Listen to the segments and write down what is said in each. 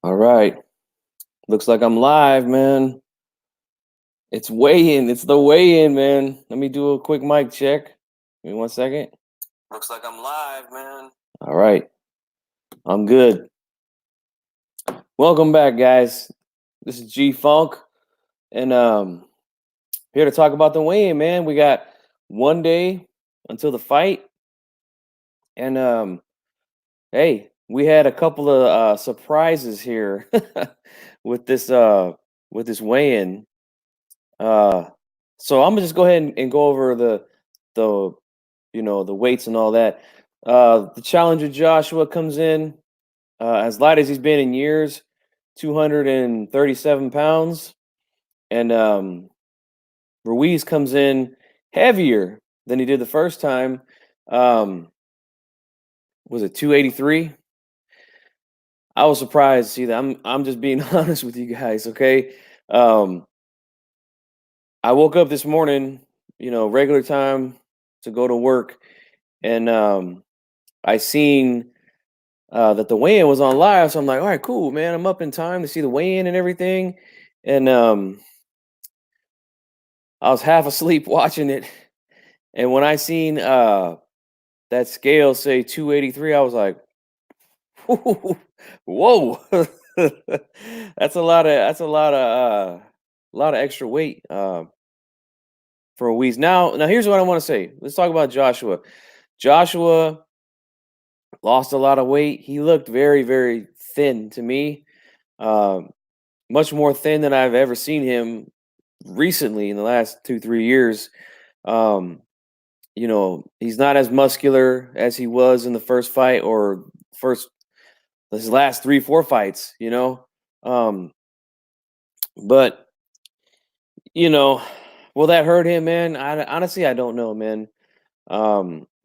All right. Looks like I'm live, man. It's weigh-in. It's the weigh-in, man. Let me do a quick mic check. Give me 1 second. Looks like I'm live, man. All right. I'm good. Welcome back, guys. This is G Funk. And here to talk about the weigh-in, man. We got 1 day until the fight. And hey, we had a couple of surprises here with this weigh-in. Uh, so I'm gonna just go ahead and go over the the weights and all that. The challenger Joshua comes in as light as he's been in years, 237 pounds, and Ruiz comes in heavier than he did the first time. Um, was it 283? I was surprised to see that. I'm just being honest with you guys, okay? Um, I woke up this morning, regular time to go to work, and I seen that the weigh-in was on live. So I'm like, all right, cool, man. I'm up in time to see the weigh-in and everything. And I was half asleep watching it, and when I seen that scale say 283, I was like, whoa, that's a lot of extra weight for a wheeze. Now here's what I want to say. Let's talk about Joshua. Joshua lost a lot of weight. He looked very, very thin to me. Um, Much more thin than I've ever seen him recently in the last 2, 3 years. Um, he's not as muscular as he was in the first fight or first his last 3, 4 fights. Um, but will that hurt him, man? Honestly, I don't know, man.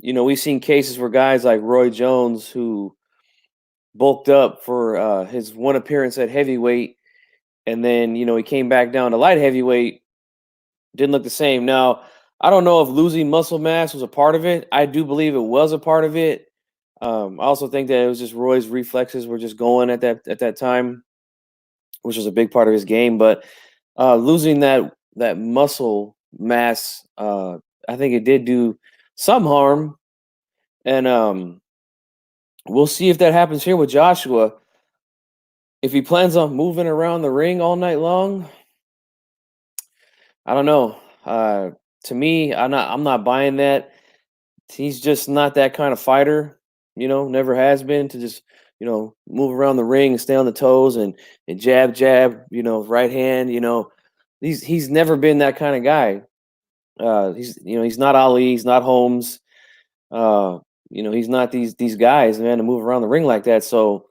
We've seen cases where guys like Roy Jones who bulked up for his one appearance at heavyweight, and then he came back down to light heavyweight, didn't look the same. Now, I don't know if losing muscle mass was a part of it. I do believe it was a part of it. I also think that it was just Roy's reflexes were just going at that time, which was a big part of his game. But losing that muscle mass, I think it did do some harm, and we'll see if that happens here with Joshua. If he plans on moving around the ring all night long, I don't know. To me, I'm not buying that. He's just not that kind of fighter, never has been to just, move around the ring and stay on the toes and jab, jab, right hand, he's never been that kind of guy. He's not Ali, he's not Holmes. Uh, he's not these guys, man, to move around the ring like that. So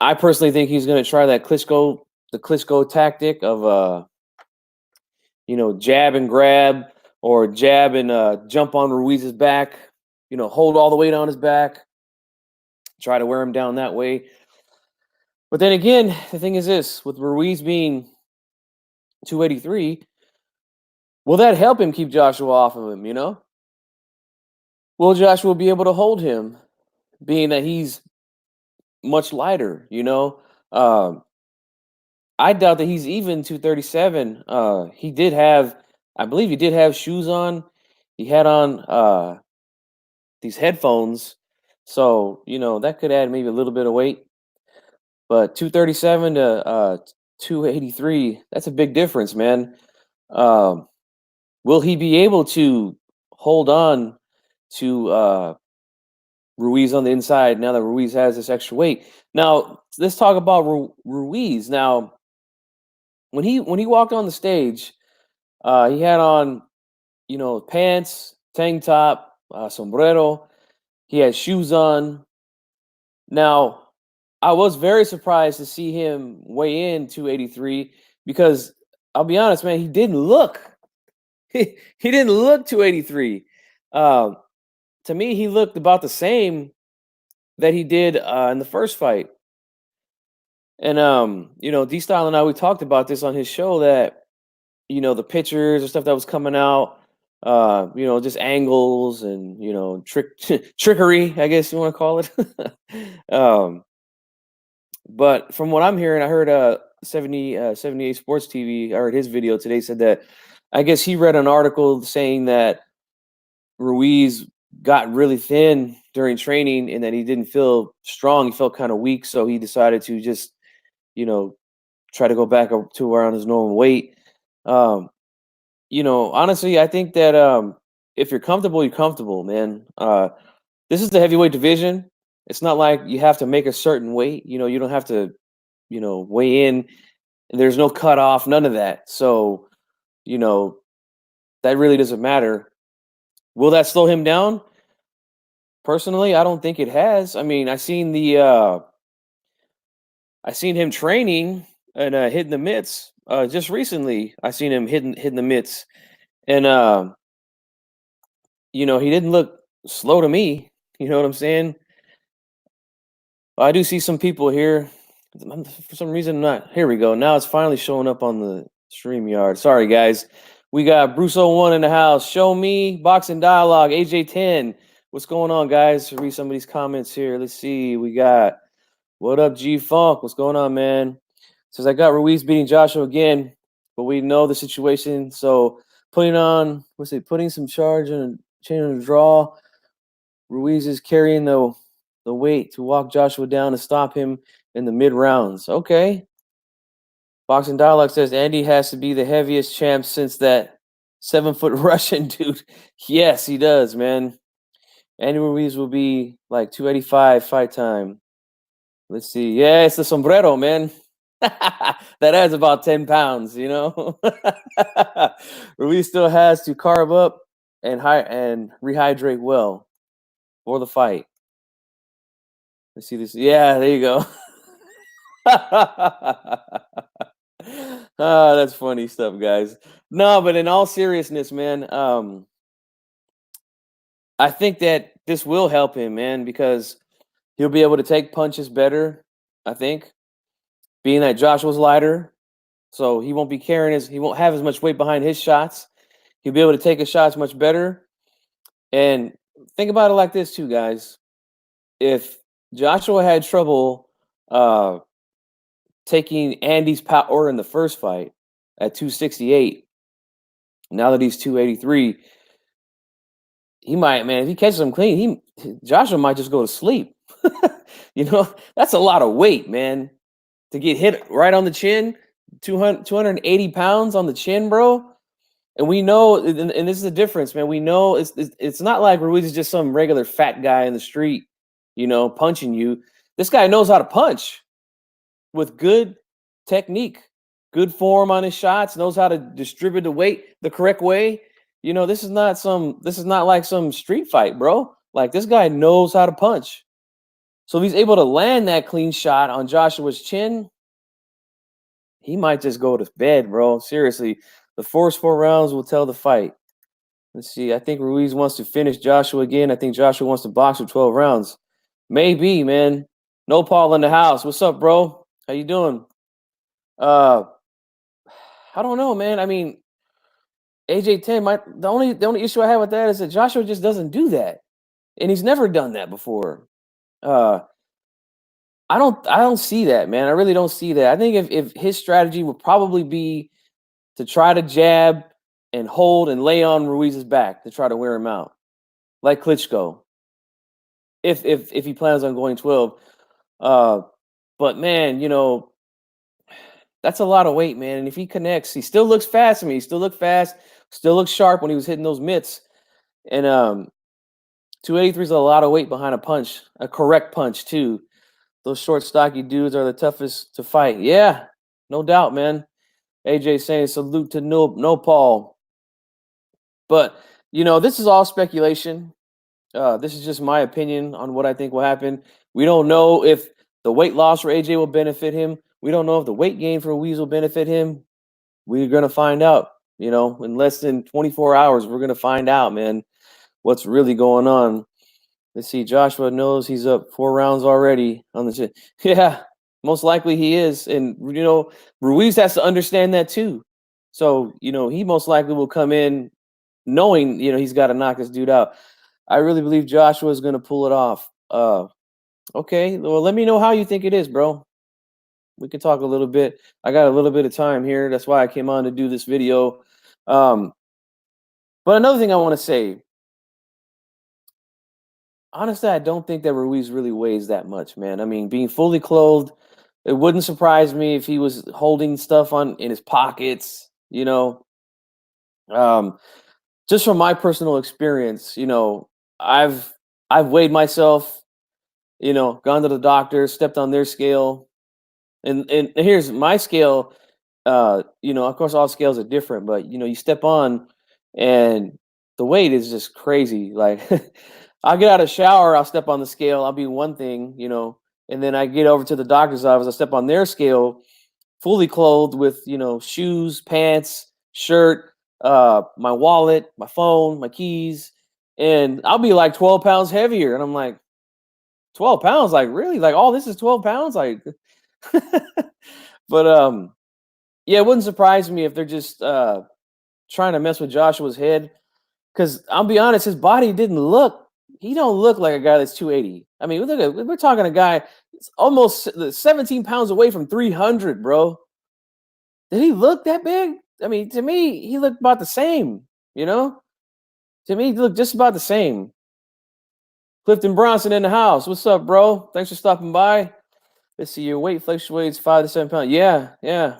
I personally think he's going to try the Klitschko tactic of jab and grab, or jab and jump on Ruiz's back, hold all the weight on his back, try to wear him down that way. But then again, the thing is this, with Ruiz being 283, will that help him keep Joshua off of him? Will Joshua be able to hold him, being that he's much lighter? Um, I doubt that he's even 237. I believe he did have shoes on. He had on these headphones. So, that could add maybe a little bit of weight. But 237 to 283, that's a big difference, man. Um, will he be able to hold on to Ruiz on the inside now that Ruiz has this extra weight? Now, let's talk about Ruiz. Now, when he walked on the stage, he had on, pants, tank top, sombrero. He had shoes on. Now, I was very surprised to see him weigh in 283 because I'll be honest, man, he didn't look he didn't look 283. Um, to me, he looked about the same that he did in the first fight. And D Style and I, we talked about this on his show that the pictures and stuff that was coming out, just angles and trickery, I guess you want to call it. um, But from what I'm hearing, I heard 78 Sports TV. I heard his video today said that I guess he read an article saying that Ruiz got really thin during training and that he didn't feel strong. He felt kind of weak, so he decided to just, you know, try to go back up to around his normal weight. Um, honestly, I think that if you're comfortable, you're comfortable, man. This is the heavyweight division. It's not like you have to make a certain weight. You don't have to, weigh in. There's no cutoff, none of that. So, you know, that really doesn't matter. Will that slow him down? Personally, I don't think it has. I mean, I seen him training and hitting the mitts just recently. I seen him hitting the mitts, and he didn't look slow to me. You know what I'm saying? I do see some people here. For some reason, not. Here we go. Now it's finally showing up on the StreamYard. Sorry, guys. We got Bruce01 in the house. Show me boxing dialogue. AJ10. What's going on, guys? Read some of these comments here. Let's see. We got what up, G Funk? What's going on, man? Says I got Ruiz beating Joshua again, but we know the situation. So putting some charge and chain on the draw. Ruiz is carrying the weight to walk Joshua down and stop him in the mid rounds. Okay. Boxing Dialogue says Andy has to be the heaviest champ since that 7-foot Russian dude. Yes, he does, man. Andy Ruiz will be like 285 fight time. Let's see. Yeah, it's the sombrero, man. That adds about 10 pounds, Ruiz still has to carb up and rehydrate well for the fight. Let's see this. Yeah, there you go. That's funny stuff, guys. No, but in all seriousness, man, I think that this will help him, man, because he'll be able to take punches better. I think, being that Joshua's lighter, so he won't he won't have as much weight behind his shots. He'll be able to take his shots much better. And think about it like this, too, guys. If Joshua had trouble taking Andy's power in the first fight at 268, now that he's 283, he might, man, if he catches him clean, Joshua might just go to sleep. That's a lot of weight, man, to get hit right on the chin, 280 pounds on the chin, bro. And we know, and this is the difference, man. We know it's not like Ruiz is just some regular fat guy in the street, punching you. This guy knows how to punch with good technique, good form on his shots, knows how to distribute the weight the correct way. This is not like some street fight, bro. Like, this guy knows how to punch. So if he's able to land that clean shot on Joshua's chin, he might just go to bed, bro. Seriously. The first 4 rounds will tell the fight. Let's see. I think Ruiz wants to finish Joshua again. I think Joshua wants to box for 12 rounds. Maybe, man. No Paul in the house. What's up, bro? How you doing? I don't know, man. I mean, AJ10, the only issue I have with that is that Joshua just doesn't do that. And he's never done that before. I don't see that, man. I really don't see that. I think if his strategy would probably be to try to jab and hold and lay on Ruiz's back to try to wear him out, like Klitschko. If he plans on going 12, but man, that's a lot of weight, man. And if he connects, he still looks fast to me. He still looked fast, still looks sharp when he was hitting those mitts. And 283 is a lot of weight behind a punch, a correct punch too. Those short, stocky dudes are the toughest to fight. Yeah, no doubt, man. AJ saying salute to no Paul. But this is all speculation. This is just my opinion on what I think will happen. We don't know if the weight loss for AJ will benefit him. We don't know if the weight gain for Ruiz will benefit him. We're gonna find out. In less than 24 hours, we're gonna find out, man, what's really going on. Let's see. Joshua knows he's up 4 rounds already on the chin. Yeah, most likely he is. And, Ruiz has to understand that too. So, he most likely will come in knowing, he's got to knock this dude out. I really believe Joshua is going to pull it off. Okay. Well, let me know how you think it is, bro. We can talk a little bit. I got a little bit of time here. That's why I came on to do this video. Um, but another thing I want to say, honestly, I don't think that Ruiz really weighs that much, man. I mean, being fully clothed, it wouldn't surprise me if he was holding stuff on in his pockets, you know. Um, just from my personal experience, I've I've weighed myself, gone to the doctor, stepped on their scale, and here's my scale. Of course, all scales are different, but you step on, and the weight is just crazy. Like, I'll get out of the shower, I'll step on the scale, I'll be one thing, and then I get over to the doctor's office, I step on their scale, fully clothed with shoes, pants, shirt, my wallet, my phone, my keys, and I'll be like 12 pounds heavier, and I'm like, 12 pounds, like, really, like, all this is 12 pounds, like. But yeah, it wouldn't surprise me if they're just trying to mess with Joshua's head, because I'll be honest, his body didn't look. He don't look like a guy that's 280. I mean, we're talking a guy that's almost 17 pounds away from 300, bro. Did he look that big? I mean, to me, he looked about the same. You know, to me, he looked just about the same. Clifton Bronson in the house. What's up, bro? Thanks for stopping by. Let's see, your weight fluctuates 5 to 7 pounds. Yeah, yeah.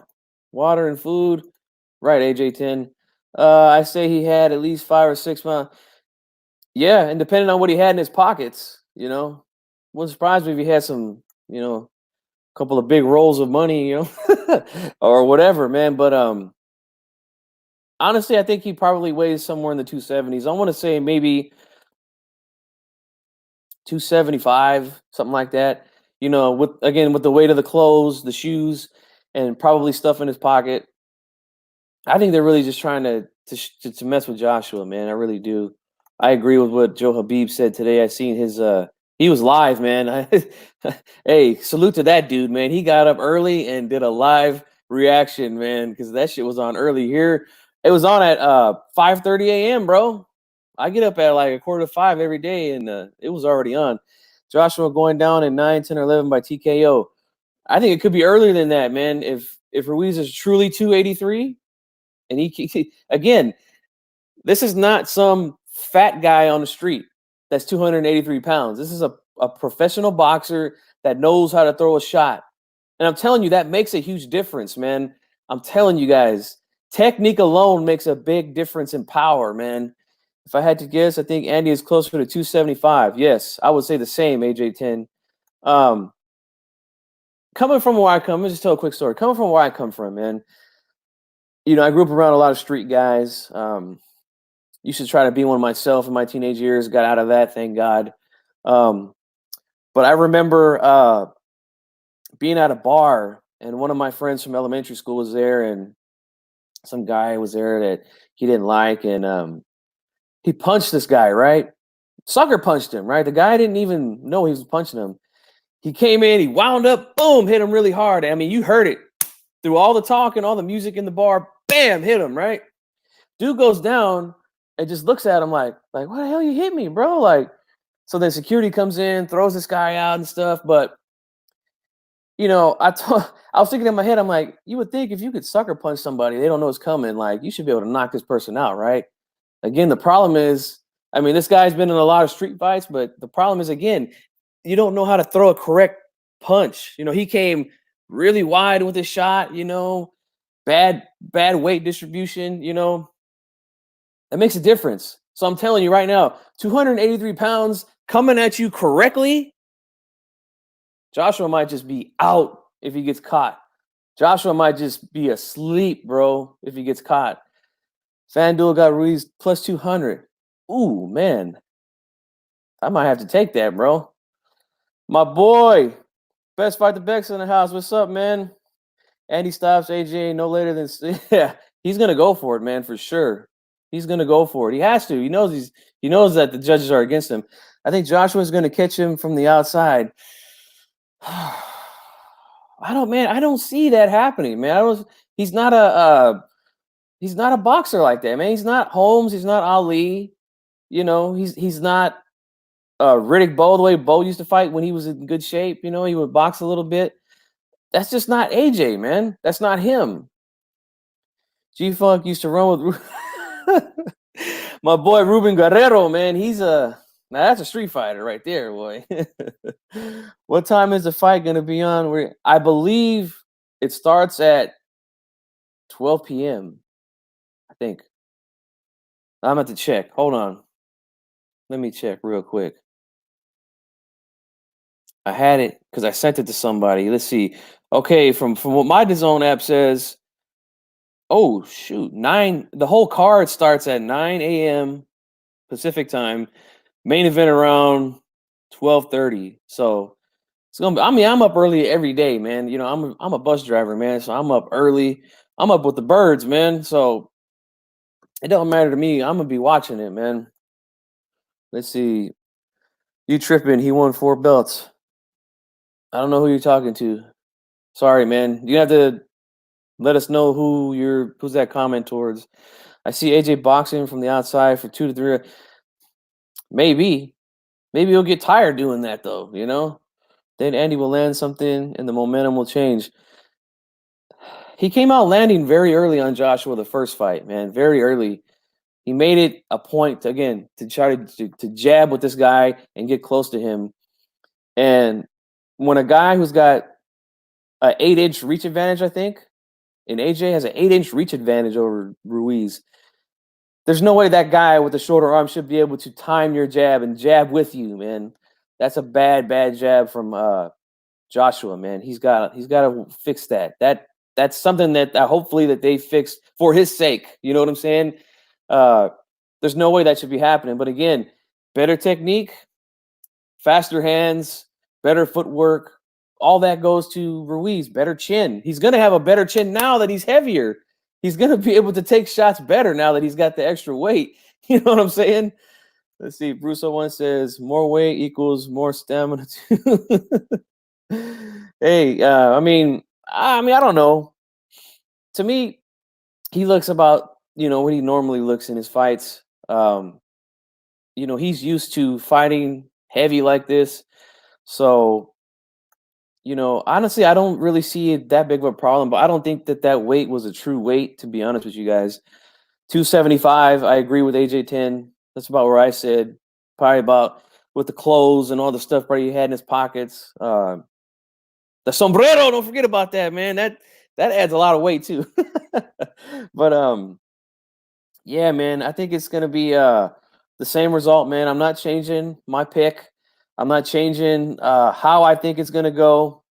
Water and food. Right, AJ10. I say he had at least 5 or 6 pounds. Yeah, and depending on what he had in his pockets, wouldn't surprise me if he had some, couple of big rolls of money, or whatever, man. But honestly, I think he probably weighs somewhere in the 270s. I want to say maybe 275, something like that. With the weight of the clothes, the shoes, and probably stuff in his pocket. I think they're really just trying to mess with Joshua, man. I really do. I agree with what Joe Habib said today. I seen his he was live, man. Hey, salute to that dude, man. He got up early and did a live reaction, man, because that shit was on early here. It was on at 5:30 a.m., bro. I get up at like a quarter to 5 every day, and it was already on. Joshua going down in 9, 10, or 11 by TKO. I think it could be earlier than that, man. If Ruiz is truly 283, and again, this is not some fat guy on the street that's 283 pounds. This is a professional boxer that knows how to throw a shot. And I'm telling you, that makes a huge difference, man. I'm telling you guys, technique alone makes a big difference in power, man. If I had to guess, I think Andy is closer to 275. Yes, I would say the same, AJ10. Um, coming from where I come, let me just tell a quick story. Coming from where I come from, man, I grew up around a lot of street guys. Used to try to be one myself in my teenage years. Got out of that, thank God. Um, but I remember being at a bar, and one of my friends from elementary school was there, and some guy was there that he didn't like, and he punched this guy, right? Sucker punched him, right? The guy didn't even know he was punching him. He came in, he wound up, boom, hit him really hard. I mean, you heard it through all the talk and all the music in the bar. Bam, hit him, right? Dude goes down and just looks at him like, what the hell you hit me, bro? Like, so then security comes in, throws this guy out and stuff. But I was thinking in my head, I'm like, you would think if you could sucker punch somebody, they don't know it's coming. Like, you should be able to knock this person out, right? Again, the problem is, I mean, this guy's been in a lot of street fights, but the problem is, again, you don't know how to throw a correct punch. He came really wide with his shot, bad weight distribution, It makes a difference. So I'm telling you right now, 283 pounds coming at you correctly, Joshua might just be out if he gets caught. Joshua might just be asleep, bro, if he gets caught. FanDuel got Ruiz plus 200. Ooh, man. I might have to take that, bro. My boy, Best Fight the Bex in the house. What's up, man? Andy stops AJ no later than yeah. He's gonna go for it, man, for sure. He's gonna go for it. He has to. He knows that the judges are against him. I think Joshua's gonna catch him from the outside. I don't see that happening, man. He's not a boxer like that, man. He's not Holmes, he's not Ali. He's not Riddick Bowe, the way Bowe used to fight when he was in good shape. He would box a little bit. That's just not AJ, man. That's not him. G Funk used to run with my boy Ruben Guerrero, man. He's a now that's a street fighter right there, boy. What time is the fight gonna be on? I believe it starts at 12 p.m. I think. I'm at to check. Hold on. Let me check real quick. I had it because I sent it to somebody. Let's see. Okay, from what my DAZN app says, oh shoot, 9. The whole card starts at 9 a.m. Pacific time. Main event around 12:30. So it's gonna be. I mean, I'm up early every day, man. You know, I'm a bus driver, man. So I'm up early. I'm up with the birds, man. So it don't matter to me. I'm gonna be watching it, man. Let's see. You tripping? He won 4 belts. I don't know who you're talking to. Sorry, man. You have to let us know who's that comment towards. I see AJ boxing from the outside for 2 to 3. Maybe. Maybe he'll get tired doing that though, you know? Then Andy will land something and the momentum will change. He came out landing very early on Joshua the first fight, man. Very early. He made it a point to, again to try to jab with this guy and get close to him. And when a guy who's got an 8-inch reach advantage, I think, and AJ has an 8-inch reach advantage over Ruiz, there's no way that guy with the shorter arm should be able to time your jab and jab with you, man. That's a bad jab from Joshua, man. He's got to fix that. That's something that hopefully that they fixed for his sake. You know what I'm saying? There's no way that should be happening. But again, better technique, faster hands, better footwork. All that goes to Ruiz. Better chin. He's gonna have a better chin now that he's heavier. He's gonna be able to take shots better now that he's got the extra weight. You know what I'm saying? Let's see. Bruce01 says more weight equals more stamina too. Hey, I don't know. To me, he looks about what he normally looks in his fights. He's used to fighting heavy like this, so honestly, I don't really see it that big of a problem. But I don't think that weight was a true weight, to be honest with you guys. 275. I agree with AJ10. That's about where I said. Probably about with the clothes and all the stuff he had in his pockets. The sombrero, don't forget about that, man. That adds a lot of weight too. But yeah, man, I think it's gonna be the same result, man. I'm not changing my pick. I'm not changing how I think it's gonna go.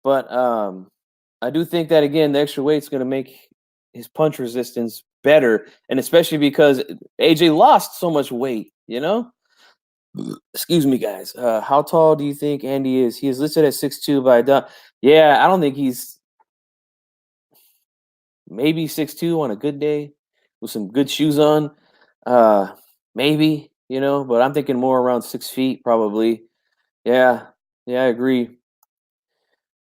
But I do think that again, the extra weight's gonna make his punch resistance better, and especially because AJ lost so much weight, Excuse me, guys. How tall do you think Andy is? He is listed at 6'2", but yeah, I don't think he's maybe 6'2" on a good day with some good shoes on. Maybe, but I'm thinking more around 6 feet probably. Yeah, I agree.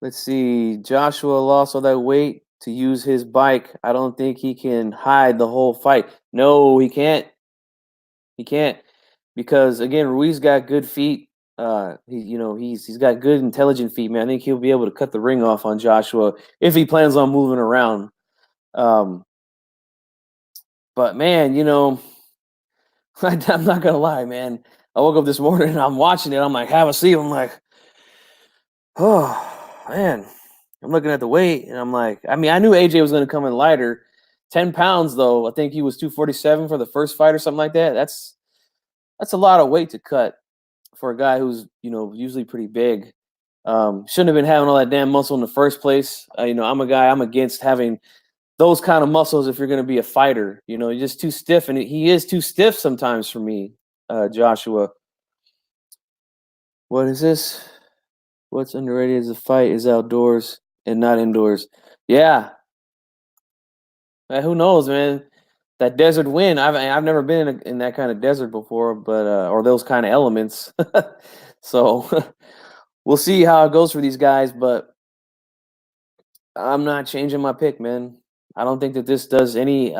Let's see. Joshua lost all that weight to use his bike. I don't think he can hide the whole fight. No, he can't. He can't. Because again, Ruiz got good feet. He's got good, intelligent feet, man. I think he'll be able to cut the ring off on Joshua if he plans on moving around. But man, I'm not gonna lie, man. I woke up this morning and I'm watching it. I'm like, have a seat. I'm like, oh man. I'm looking at the weight and I'm like, I knew AJ was gonna come in lighter. 10 pounds though. I think he was 247 for the first fight or something like that. That's a lot of weight to cut for a guy who's usually pretty big. Shouldn't have been having all that damn muscle in the first place. I'm against having those kind of muscles if you're going to be a fighter. You're just too stiff, and he is too stiff sometimes for me. Joshua, what is this? What's underrated as a fight is outdoors and not indoors. Yeah, who knows, man? That desert wind. I've never been in that kind of desert before, but or those kind of elements. So we'll see how it goes for these guys, but I'm not changing my pick, man. I don't think that this does anything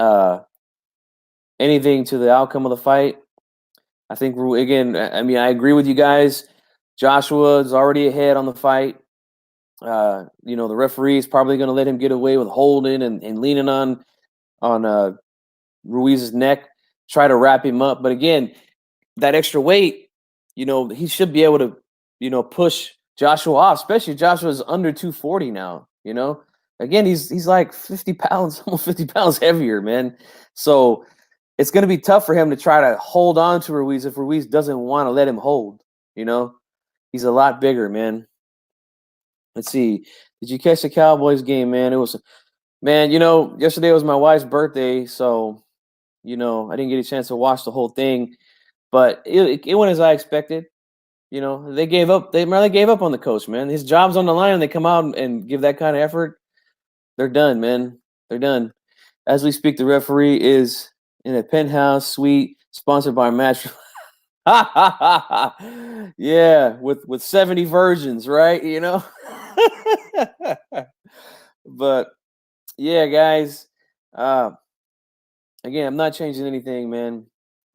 to the outcome of the fight. I think again, I agree with you guys. Joshua is already ahead on the fight. The referee is probably going to let him get away with holding and leaning on Ruiz's neck, try to wrap him up. But again, that extra weight, he should be able to, push Joshua off, especially Joshua's under 240 now, Again, he's like 50 pounds, almost 50 pounds heavier, man. So it's going to be tough for him to try to hold on to Ruiz if Ruiz doesn't want to let him hold, He's a lot bigger, man. Let's see. Did you catch the Cowboys game, man? Man, yesterday was my wife's birthday, so, I didn't get a chance to watch the whole thing, but it went as I expected. They gave up. They really gave up on the coach, man. His job's on the line, and they come out and give that kind of effort. They're done, man. They're done. As we speak, the referee is in a penthouse suite sponsored by Match. Yeah, with 70 versions, right? But yeah, guys. Again, I'm not changing anything, man.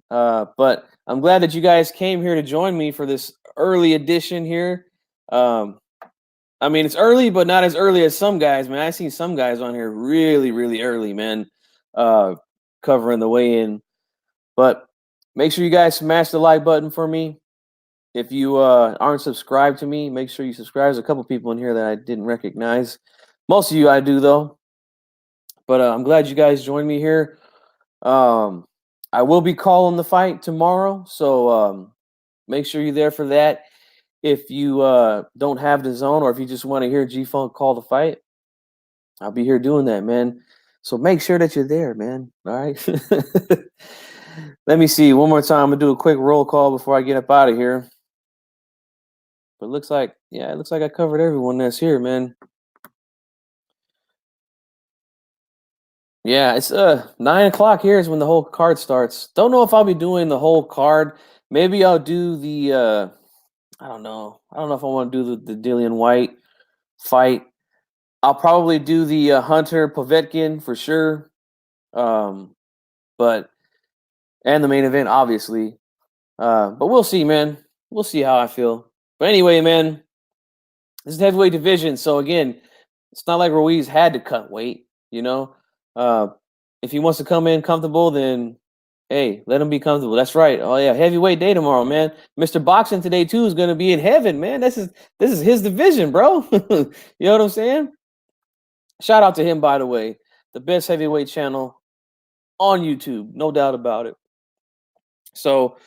But I'm glad that you guys came here to join me for this early edition here. I mean, it's early, but not as early as some guys, man. I seen some guys on here really, really early, man, covering the weigh-in. But make sure you guys smash the like button for me. If you aren't subscribed to me, make sure you subscribe. There's a couple people in here that I didn't recognize. Most of you I do, though. But I'm glad you guys joined me here. I will be calling the fight tomorrow, so make sure you're there for that. If you don't have the zone, or if you just want to hear G-Funk call the fight, I'll be here doing that, man. So make sure that you're there, man. All right. Let me see one more time. I'm gonna do a quick roll call before I get up out of here. But it looks like I covered everyone that's here, man. Yeah, it's 9 o'clock here is when the whole card starts. Don't know if I'll be doing the whole card. Maybe I'll do the I don't know. I don't know if I want to do the Dillian White fight. I'll probably do the Hunter Povetkin for sure. But and the main event, obviously. But we'll see, man. We'll see how I feel. But anyway, man, this is the heavyweight division. So again, it's not like Ruiz had to cut weight, If he wants to come in comfortable, then hey, let him be comfortable. That's right. Oh yeah, heavyweight day tomorrow, man. Mr. Boxing today too is going to be in heaven, man. This is his division, bro. You know what I'm saying? Shout out to him, by the way. The best heavyweight channel on YouTube, no doubt about it. So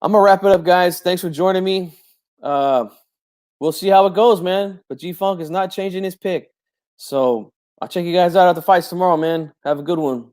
I'm gonna wrap it up, guys. Thanks for joining me. We'll see how it goes, man. But G-Funk is not changing his pick. So I'll check you guys out at the fights tomorrow, man. Have a good one.